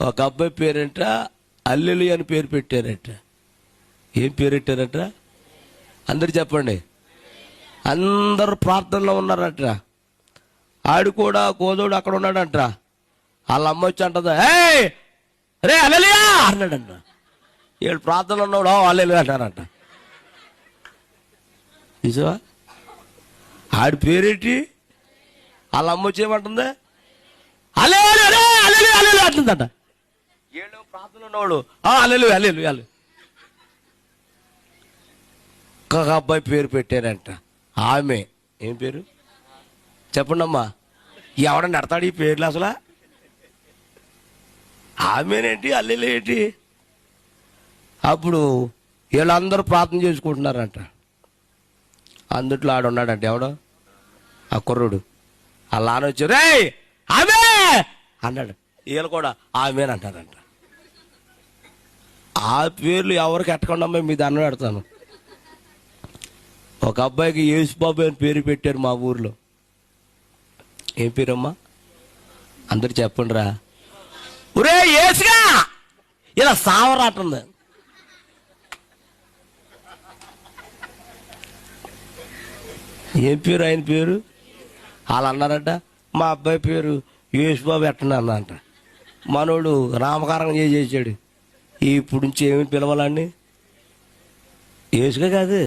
ఒక అబ్బాయి పేరంట అల్లెలు అని పేరు పెట్టారట. ఏం పేరు పెట్టారట? అందరు చెప్పండి. అందరు ప్రార్థనలో ఉన్నారట. ఆడు కూడా గోదోడు అక్కడ ఉన్నాడంట. వాళ్ళ అమ్మ వచ్చి అంటదా, ఏ రే అల్లెలుయా అన్నాడంట. వీళ్ళు ప్రార్థనలో ఉన్నాడు అల్లెలు అంటారంట. నిజమా? ఆడి పేరేంటి? వాళ్ళ అమ్మ వచ్చి ఏమంటుంది? అల్లెలు అల్లెలు అల్లెలు అంటుందట. ఏడు ప్రార్థనలో ఉన్నవాడు అల్లెలు అల్లెలు అల్లెలు. ఒక అబ్బాయి పేరు పెట్టారంట. ఆమె ఏం పేరు చెప్పండి అమ్మా? ఎవడన్నా నడతాడు ఈ పేర్లు అసలు? ఆమెనేంటి అల్లెలు ఏంటి? అప్పుడు వీళ్ళందరూ ప్రార్థన చేసుకుంటున్నారంట. అందుట్లో ఆడున్నాడంట. ఎవడో ఆ కుర్రుడు. ఆ నాన్న వచ్చి రే ఆమె అన్నాడు. వీళ్ళు కూడా ఆమెనంటారంట. ఆ పేర్లు ఎవరికి ఎట్టకుండా అమ్మాయి మీ దండం పెడతాను. ఒక అబ్బాయికి యేసుబాబు అని పేరు పెట్టారు మా ఊర్లో. ఏం పేరమ్మా? అందరు చెప్పండి రా. ఒరే యేసుగా ఇలా సావరాటుంది. ఏం పేరు ఆయన పేరు? వాళ్ళు అన్నారట మా అబ్బాయి పేరు యేసుబాబు ఎట్టండి అన్నంట. మనోడు నామకరణం చేసేసాడు. ఇప్పుడు నుంచి ఏమి పిలవాలండి? యేసుగా కాదు.